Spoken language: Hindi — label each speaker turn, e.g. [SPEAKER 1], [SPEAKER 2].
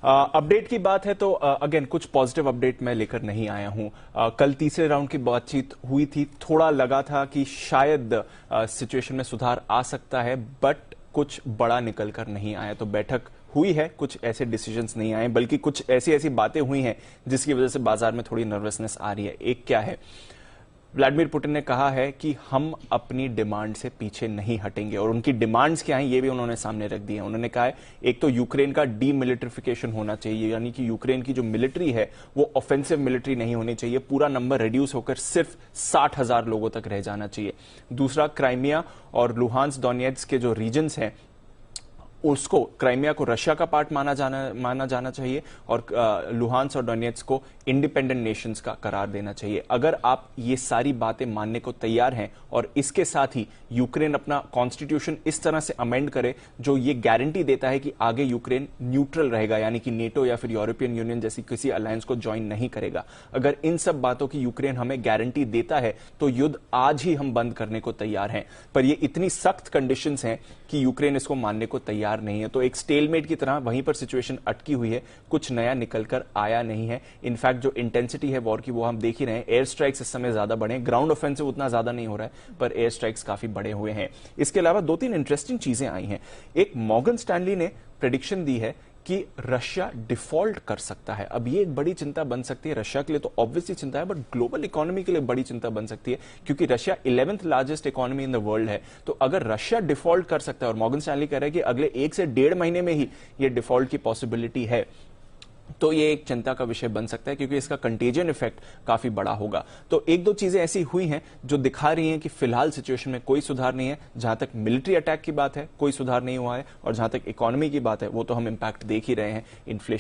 [SPEAKER 1] अपडेट की बात है तो अगेन कुछ पॉजिटिव अपडेट मैं लेकर नहीं आया हूं। कल तीसरे राउंड की बातचीत हुई थी, थोड़ा लगा था कि शायद सिचुएशन में सुधार आ सकता है, बट कुछ बड़ा निकल कर नहीं आया। तो बैठक हुई है, कुछ ऐसे डिसीजंस नहीं आए, बल्कि कुछ ऐसी ऐसी बातें हुई हैं जिसकी वजह से बाजार में थोड़ी नर्वसनेस आ रही है। एक क्या है, व्लादिमीर पुतिन ने कहा है कि हम अपनी डिमांड से पीछे नहीं हटेंगे, और उनकी डिमांड्स क्या हैं ये भी उन्होंने सामने रख दी है। उन्होंने कहा है एक तो यूक्रेन का डीमिलिटरिफिकेशन होना चाहिए, यानी कि यूक्रेन की जो मिलिट्री है वो ऑफेंसिव मिलिट्री नहीं होनी चाहिए, पूरा नंबर रिड्यूस होकर सिर्फ 60,000 लोगों तक रह जाना चाहिए। दूसरा, क्राइमिया और लुहांस्क डोनेट्स्क के जो रीजन्स हैं उसको, क्राइमिया को रशिया का पार्ट माना जाना चाहिए, और लुहांस्क और डोनेट्स्क को इंडिपेंडेंट नेशंस का करार देना चाहिए। अगर आप ये सारी बातें मानने को तैयार हैं और इसके साथ ही यूक्रेन अपना कॉन्स्टिट्यूशन इस तरह से अमेंड करे जो ये गारंटी देता है कि आगे यूक्रेन न्यूट्रल रहेगा, यानी कि नेटो या फिर यूरोपियन यूनियन जैसी किसी अलायंस को ज्वाइन नहीं करेगा, अगर इन सब बातों की यूक्रेन हमें गारंटी देता है तो युद्ध आज ही हम बंद करने को तैयार हैं। पर ये इतनी सख्त कंडीशंस हैं कि यूक्रेन इसको मानने को तैयार नहीं है। तो एक स्टेलमेट की तरह वहीं पर सिचुएशन अटकी हुई है, कुछ नया निकलकर आया नहीं है। इनफैक्ट जो इंटेंसिटी है वॉर की वो हम देख ही रहे हैं। एयर स्ट्राइक्स इस समय ज्यादा बढ़े, ग्राउंड ऑफेंसिव उतना ज्यादा नहीं हो रहा है, पर एयर स्ट्राइक्स काफी बड़े हुए हैं। इसके अलावा दो तीन इंटरेस्टिंग चीजें आई हैं। एक, मॉर्गन स्टैनली ने प्रेडिक्शन दी है कि रशिया डिफॉल्ट कर सकता है। अब ये एक बड़ी चिंता बन सकती है, रशिया के लिए तो ऑब्वियसली चिंता है, बट ग्लोबल इकोनॉमी के लिए बड़ी चिंता बन सकती है, क्योंकि Russia 11th largest economy in the world है। तो अगर रशिया डिफॉल्ट कर सकता है, और मॉर्गन स्टैनली कह रहा है कि अगले 1 से 1.5 महीने में ही ये डिफॉल्ट की पॉसिबिलिटी है, तो ये एक चिंता का विषय बन सकता है, क्योंकि इसका कंटेजियन इफेक्ट काफी बड़ा होगा। तो एक दो चीजें ऐसी हुई हैं जो दिखा रही हैं कि फिलहाल सिचुएशन में कोई सुधार नहीं है। जहां तक मिलिट्री अटैक की बात है कोई सुधार नहीं हुआ है, और जहां तक इकोनॉमी की बात है वो तो हम इंपैक्ट देख ही रहे हैं। इन्फ्लेशन